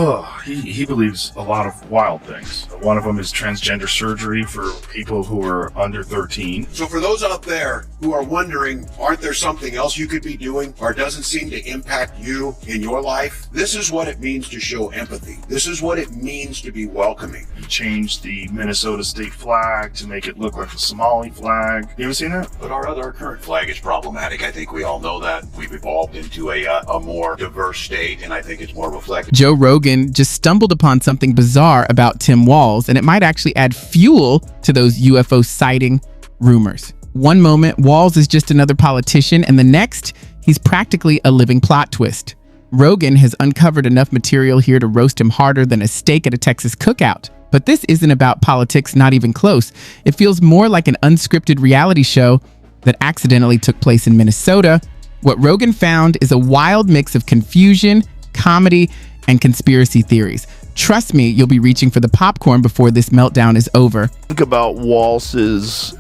Oh, he believes a lot of wild things. One of them is transgender surgery for people who are under 13. So for those out there who are wondering, aren't there something else you could be doing or doesn't seem to impact you in your life? This is what it means to show empathy. This is what it means to be welcoming. He changed the Minnesota state flag to make it look like a Somali flag. You ever seen that? But our other current flag is problematic. I think we all know that. We've evolved into a more diverse state, and I think it's more reflective. Joe Rogan just stumbled upon something bizarre about Tim Walz, and it might actually add fuel to those UFO sighting rumors. One moment, Walz is just another politician, and the next, he's practically a living plot twist. Rogan has uncovered enough material here to roast him harder than a steak at a Texas cookout. But this isn't about politics, not even close. It feels more like an unscripted reality show that accidentally took place in Minnesota. What Rogan found is a wild mix of confusion, comedy, and conspiracy theories. Trust me, you'll be reaching for the popcorn before this meltdown is over. Think about Walz's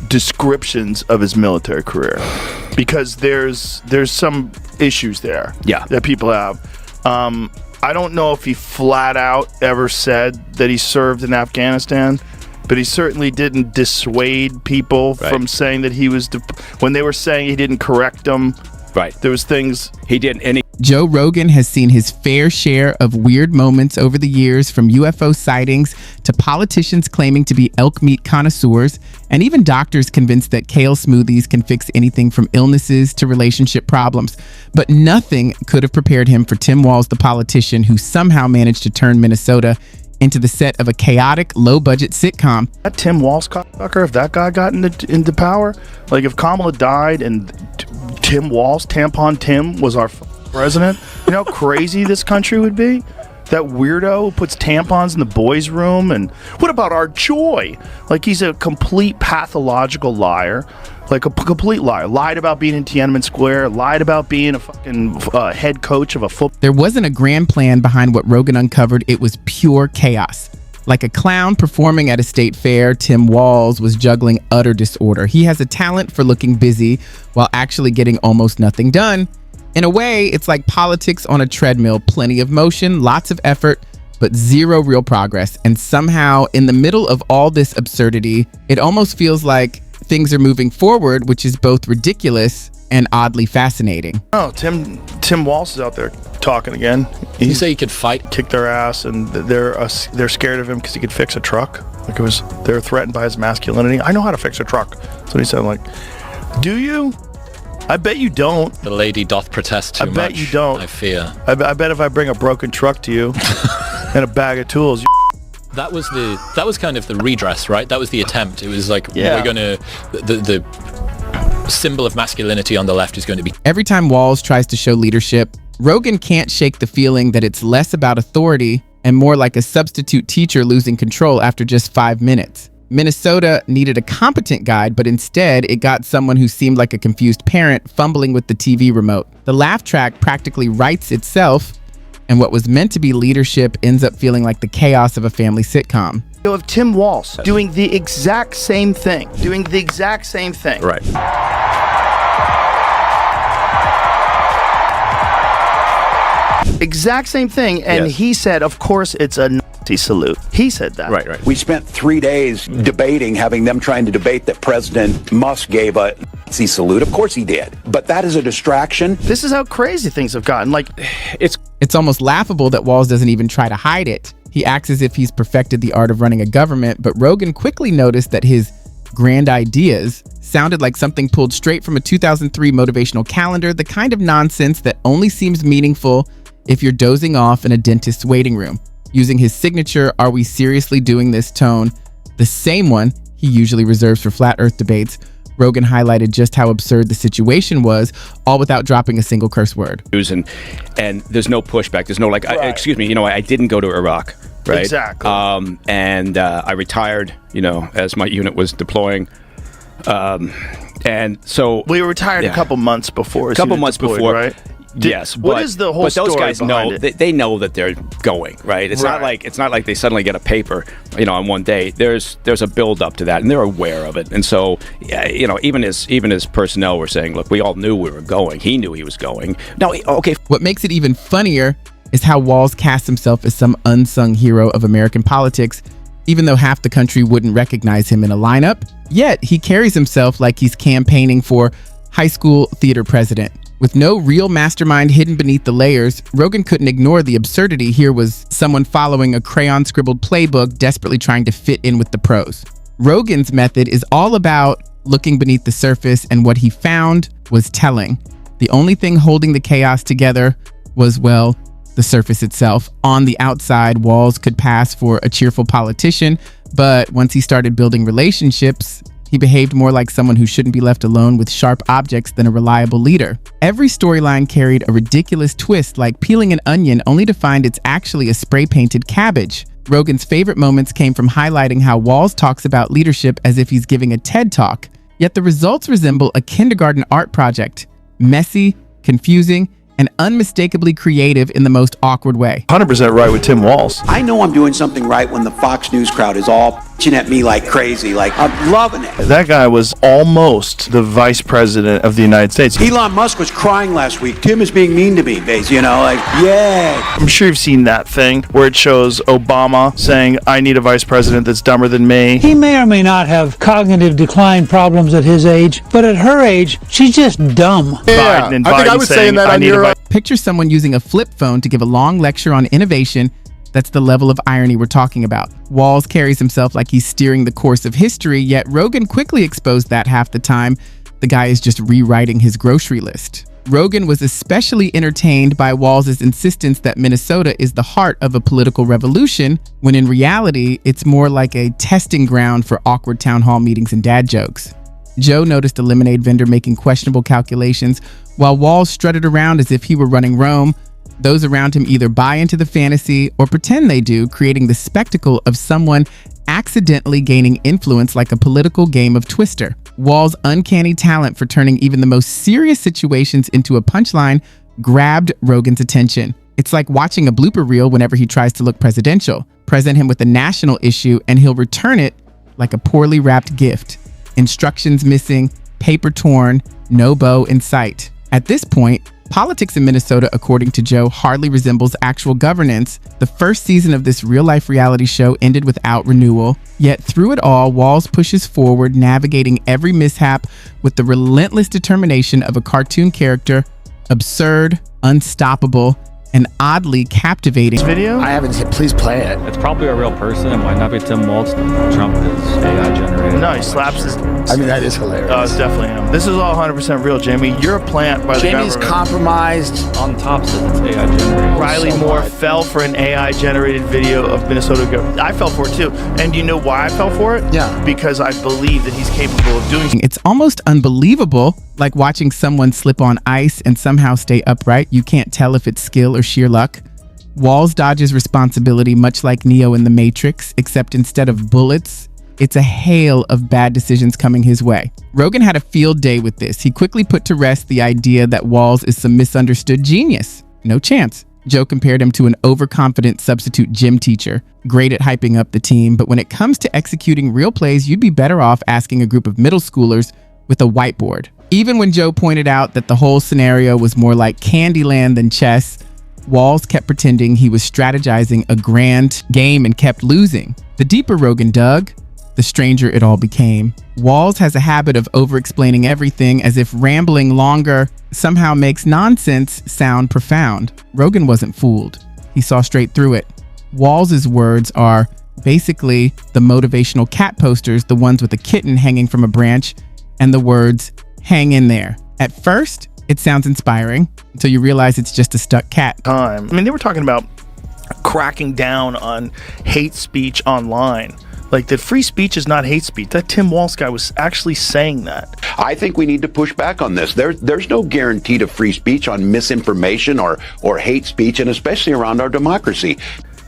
descriptions of his military career, because there's some issues there that people have. I don't know if he flat out ever said that he served in Afghanistan, but he certainly didn't dissuade people from saying that he was when they were saying he didn't correct them. There was things he didn't. Joe Rogan has seen his fair share of weird moments over the years, from UFO sightings to politicians claiming to be elk meat connoisseurs, and even doctors convinced that kale smoothies can fix anything from illnesses to relationship problems. But nothing could have prepared him for Tim Walz, the politician who somehow managed to turn Minnesota into the set of a chaotic, low-budget sitcom. That Tim Walz cocksucker, if that guy got into power, like if Kamala died and Tim Walz, Tampon Tim, was our president, you know how crazy this country would be? That weirdo who puts tampons in the boys' room. And what about our joy? Like, he's a complete pathological liar. Like a complete liar. Lied about being in Tiananmen Square. Lied about being a fucking head coach of a football. There wasn't a grand plan behind what Rogan uncovered. It was pure chaos. Like a clown performing at a state fair, Tim Walz was juggling utter disorder. He has a talent for looking busy while actually getting almost nothing done. In a way, it's like politics on a treadmill. Plenty of motion, lots of effort, but zero real progress. And somehow, in the middle of all this absurdity, it almost feels like things are moving forward, which is both ridiculous and oddly fascinating. Oh, Tim Walz is out there talking again. You say he could fight? Kick their ass, and they're scared of him because he could fix a truck. Like they're threatened by his masculinity. I know how to fix a truck. So he said, like, do you? I bet you don't. The lady doth protest too much. I bet you don't. I fear. I bet if I bring a broken truck to you and a bag of tools, that was kind of the redress, right? That was the attempt. It was like, we're gonna the symbol of masculinity on the left is going to be. Every time Walz tries to show leadership, Rogan can't shake the feeling that it's less about authority and more like a substitute teacher losing control after just 5 minutes. Minnesota needed a competent guide, but instead it got someone who seemed like a confused parent fumbling with the TV remote. The laugh track practically writes itself, and what was meant to be leadership ends up feeling like the chaos of a family sitcom. You have Tim Walz doing the exact same thing. Right. Exact same thing, and he said, of course, it's a Nazi salute. He said that. Right. We spent 3 days debating, having them trying to debate that President Musk gave a Nazi salute. Of course he did. But that is a distraction. This is how crazy things have gotten. Like, it's almost laughable that Walz doesn't even try to hide it. He acts as if he's perfected the art of running a government, but Rogan quickly noticed that his grand ideas sounded like something pulled straight from a 2003 motivational calendar, the kind of nonsense that only seems meaningful if you're dozing off in a dentist's waiting room. Using his signature "Are we seriously doing this?" tone, the same one he usually reserves for flat earth debates, Rogan highlighted just how absurd the situation was, all without dropping a single curse word. And there's no pushback. There's no like, excuse me, I didn't go to Iraq, right? Exactly. And I retired, as my unit was deploying. And so we retired a couple months before. A couple months before, right? Yes, what is the whole but those story guys know it? they know that they're going, right? It's not like they suddenly get a paper, on one day. There's a build up to that, and they're aware of it. And so, even his personnel were saying, look, we all knew we were going. He knew he was going. Now, okay. What makes it even funnier is how Walz casts himself as some unsung hero of American politics, even though half the country wouldn't recognize him in a lineup. Yet he carries himself like he's campaigning for high school theater president. With no real mastermind hidden beneath the layers, Rogan couldn't ignore the absurdity here was someone following a crayon-scribbled playbook desperately trying to fit in with the pros. Rogan's method is all about looking beneath the surface, and what he found was telling. The only thing holding the chaos together was, well, the surface itself. On the outside, Walz could pass for a cheerful politician, but once he started building relationships, he behaved more like someone who shouldn't be left alone with sharp objects than a reliable leader. Every storyline carried a ridiculous twist, like peeling an onion only to find it's actually a spray-painted cabbage. Rogan's favorite moments came from highlighting how Walz talks about leadership as if he's giving a TED Talk, yet the results resemble a kindergarten art project. Messy, confusing, and unmistakably creative in the most awkward way. 100% right with Tim Walz. I know I'm doing something right when the Fox News crowd is all pitching at me like crazy. Like, I'm loving it. That guy was almost the vice president of the United States. Elon Musk was crying last week. Tim is being mean to me, you know, like, yeah. I'm sure you've seen that thing where it shows Obama saying, I need a vice president that's dumber than me. He may or may not have cognitive decline problems at his age, but at her age, she's just dumb. Yeah, Biden, and I think I was saying that on your... Picture someone using a flip phone to give a long lecture on innovation. That's the level of irony we're talking about. Walz carries himself like he's steering the course of history, yet Rogan quickly exposed that half the time the guy is just rewriting his grocery list. Rogan was especially entertained by Walz's insistence that Minnesota is the heart of a political revolution, when in reality, it's more like a testing ground for awkward town hall meetings and dad jokes. Joe noticed a lemonade vendor making questionable calculations, while Walz strutted around as if he were running Rome. Those around him either buy into the fantasy or pretend they do, creating the spectacle of someone accidentally gaining influence like a political game of Twister. Walz's uncanny talent for turning even the most serious situations into a punchline grabbed Rogan's attention. It's like watching a blooper reel whenever he tries to look presidential. Present him with a national issue and he'll return it like a poorly wrapped gift. Instructions missing, paper torn, no bow in sight. At this point, politics in Minnesota, according to Joe, hardly resembles actual governance. The first season of this real-life reality show ended without renewal. Yet through it all, Walz pushes forward, navigating every mishap with the relentless determination of a cartoon character, absurd, unstoppable, and oddly captivating. This video? I haven't seen. Please play it. It's probably a real person. It might not be Tim Walz. Trump is AI generated. No, he slaps his... I mean, that is hilarious. Oh, it's definitely him. This is all 100% real, Jamie. You're a plant by the government. Jamie's compromised. On top says it's AI generated. Riley Moore fell for an AI-generated video of Minnesota government. I fell for it too. And do you know why I fell for it? Yeah. Because I believe that he's capable of doing It's almost unbelievable, like watching someone slip on ice and somehow stay upright. You can't tell if it's skill or sheer luck. Walz dodges responsibility much like Neo in The Matrix, except instead of bullets, it's a hail of bad decisions coming his way. Rogan had a field day with this. He quickly put to rest the idea that Walz is some misunderstood genius. No chance. Joe compared him to an overconfident substitute gym teacher, great at hyping up the team, but when it comes to executing real plays, you'd be better off asking a group of middle schoolers with a whiteboard. Even when Joe pointed out that the whole scenario was more like Candyland than chess, Walz kept pretending he was strategizing a grand game and kept losing. The deeper Rogan dug, the stranger it all became. Walz has a habit of over-explaining everything, as if rambling longer somehow makes nonsense sound profound. Rogan wasn't fooled. He saw straight through it. Walz's words are basically the motivational cat posters, the ones with a kitten hanging from a branch, and the words, "Hang in there." At first, it sounds inspiring until you realize it's just a stuck cat. I mean, they were talking about cracking down on hate speech online. Like, that free speech is not hate speech. That Tim Walz guy was actually saying that. I think we need to push back on this. There's no guarantee to free speech on misinformation or hate speech, and especially around our democracy.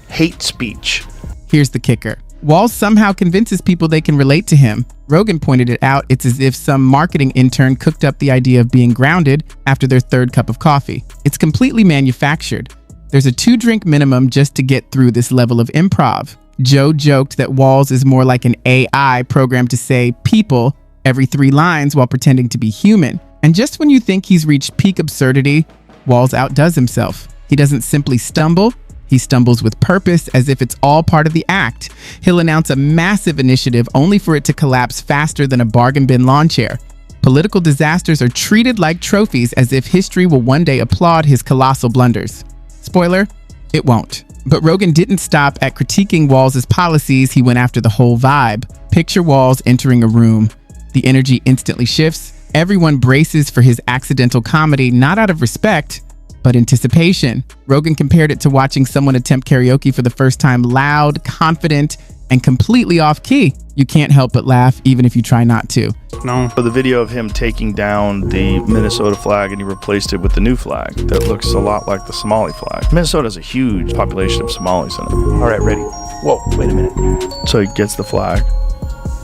Hate speech. Here's the kicker. Walz somehow convinces people they can relate to him. Rogan pointed it out. It's as if some marketing intern cooked up the idea of being grounded after their third cup of coffee. It's completely manufactured. There's a 2-drink minimum just to get through this level of improv. Joe joked that Walz is more like an AI programmed to say people every 3 lines while pretending to be human. And just when you think he's reached peak absurdity, Walz outdoes himself. He He doesn't simply stumble, he stumbles with purpose, as if it's all part of the act. He'll announce a massive initiative only for it to collapse faster than a bargain bin lawn chair. Political disasters are treated like trophies, as if history will one day applaud his colossal blunders. Spoiler, it won't. But Rogan didn't stop at critiquing Walz's policies, he went after the whole vibe. Picture Walz entering a room. The energy instantly shifts. Everyone braces for his accidental comedy, not out of respect, but anticipation. Rogan compared it to watching someone attempt karaoke for the first time, loud, confident, and completely off key. You can't help but laugh, even if you try not to. No. So the video of him taking down the Minnesota flag and he replaced it with the new flag that looks a lot like the Somali flag. Minnesota has a huge population of Somalis in it. All right, ready. Whoa, wait a minute. So he gets the flag,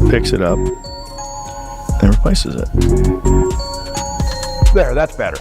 picks it up, and replaces it. There, that's better.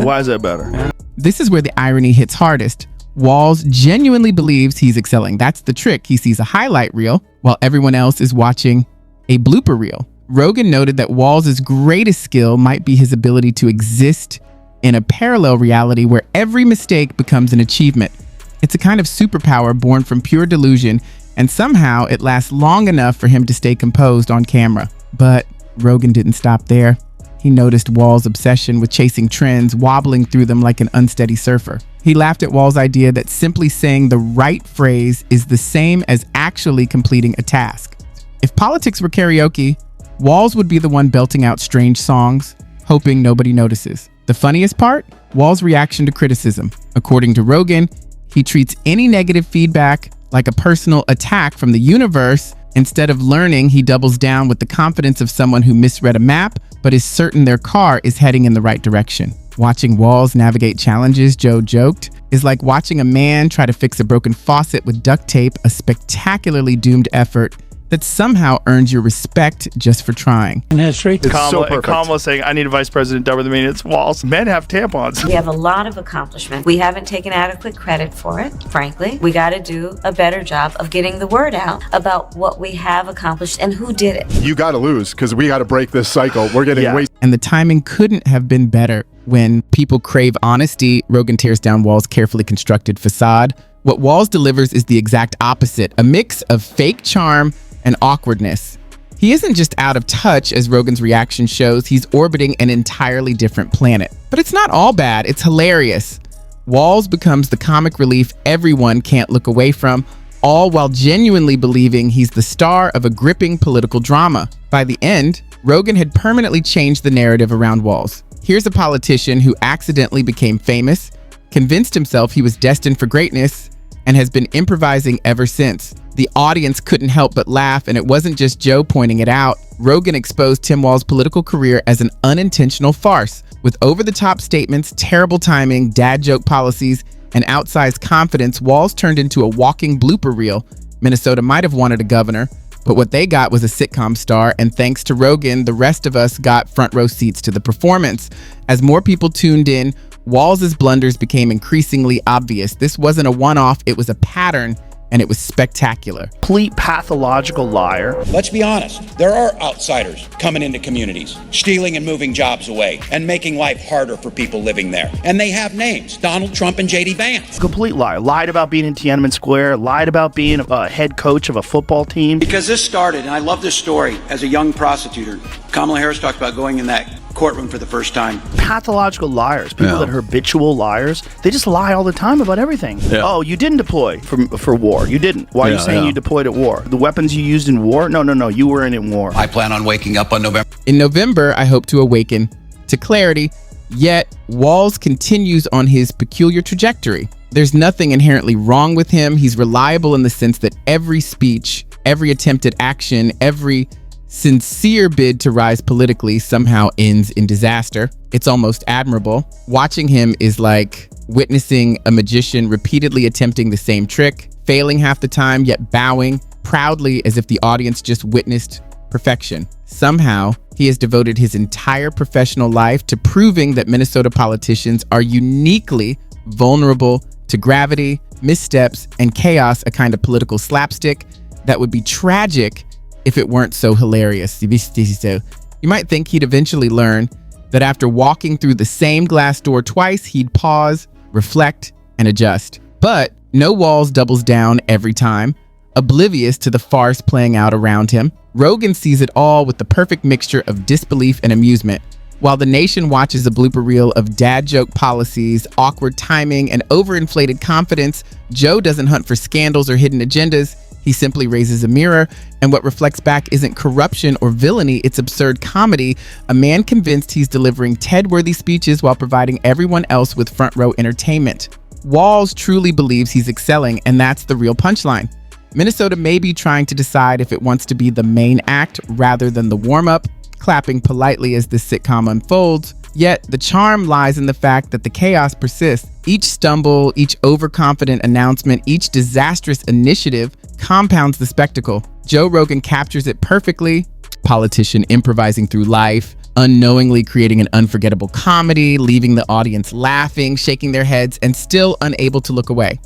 Why is that better? This is where the irony hits hardest. Walz genuinely believes he's excelling. That's the trick. He sees a highlight reel while everyone else is watching a blooper reel. Rogan noted that Walz's greatest skill might be his ability to exist in a parallel reality where every mistake becomes an achievement. It's a kind of superpower born from pure delusion, and somehow it lasts long enough for him to stay composed on camera. But Rogan didn't stop there. He noticed Walz's obsession with chasing trends, wobbling through them like an unsteady surfer. He laughed at Walz's idea that simply saying the right phrase is the same as actually completing a task. If politics were karaoke, Walz would be the one belting out strange songs, hoping nobody notices. The funniest part? Walz's reaction to criticism. According to Rogan, he treats any negative feedback like a personal attack from the universe. Instead of learning, he doubles down with the confidence of someone who misread a map, but is certain their car is heading in the right direction. Watching Walz navigate challenges, Joe joked, is like watching a man try to fix a broken faucet with duct tape, a spectacularly doomed effort that somehow earns your respect just for trying. In history, Kamala saying, I need a vice president dumber than me. It's Walz. Men have tampons. We have a lot of accomplishment. We haven't taken adequate credit for it, frankly. We got to do a better job of getting the word out about what we have accomplished and who did it. You got to lose because we got to break this cycle. We're getting wasted. And the timing couldn't have been better. When people crave honesty, Rogan tears down Walz's carefully constructed facade. What Walz delivers is the exact opposite, a mix of fake charm and awkwardness. He isn't just out of touch, as Rogan's reaction shows, he's orbiting an entirely different planet. But it's not all bad, it's hilarious. Walz becomes the comic relief everyone can't look away from, all while genuinely believing he's the star of a gripping political drama. By the end, Rogan had permanently changed the narrative around Walz. Here's a politician who accidentally became famous, convinced himself he was destined for greatness, and has been improvising ever since. The audience couldn't help but laugh, and it wasn't just Joe pointing it out. Rogan exposed Tim Walz's political career as an unintentional farce. With over-the-top statements, terrible timing, dad joke policies, and outsized confidence, Walz turned into a walking blooper reel. Minnesota might have wanted a governor, but what they got was a sitcom star, and thanks to Rogan, the rest of us got front row seats to the performance. As more people tuned in, Walz's blunders became increasingly obvious. This wasn't a one-off, it was a pattern, and it was spectacular. Complete pathological liar. Let's be honest, there are outsiders coming into communities, stealing and moving jobs away, and making life harder for people living there. And they have names, Donald Trump and J.D. Vance. Complete liar. Lied about being in Tiananmen Square, lied about being a head coach of a football team. Because this started, and I love this story, as a young prosecutor. Kamala Harris talked about going in that courtroom for the first time. Pathological liars. People that are habitual liars. They just lie all the time about everything. Yeah. Oh, you didn't deploy for war. You didn't. Why are you saying you deployed at war? The weapons you used in war? No. You were in war. I plan on waking up on November. In November, I hope to awaken to clarity, yet Walz continues on his peculiar trajectory. There's nothing inherently wrong with him. He's reliable in the sense that every speech, every attempted action, every sincere bid to rise politically somehow ends in disaster. It's almost admirable. Watching him is like witnessing a magician repeatedly attempting the same trick, failing half the time, yet bowing proudly as if the audience just witnessed perfection. Somehow, he has devoted his entire professional life to proving that Minnesota politicians are uniquely vulnerable to gravity, missteps, and chaos, a kind of political slapstick that would be tragic if it weren't so hilarious. You might think he'd eventually learn that after walking through the same glass door twice, he'd pause, reflect, and adjust. But no Walz doubles down every time, oblivious to the farce playing out around him. Rogan sees it all with the perfect mixture of disbelief and amusement. While the nation watches a blooper reel of dad joke policies, awkward timing, and overinflated confidence, Joe doesn't hunt for scandals or hidden agendas. He simply raises a mirror, and what reflects back isn't corruption or villainy, it's absurd comedy. A man convinced he's delivering TED-worthy speeches while providing everyone else with front-row entertainment. Walz truly believes he's excelling, and that's the real punchline. Minnesota may be trying to decide if it wants to be the main act rather than the warm-up, clapping politely as this sitcom unfolds. Yet, the charm lies in the fact that the chaos persists. Each stumble, each overconfident announcement, each disastrous initiative compounds the spectacle. Joe Rogan captures it perfectly. Politician improvising through life, unknowingly creating an unforgettable comedy, leaving the audience laughing, shaking their heads, and still unable to look away.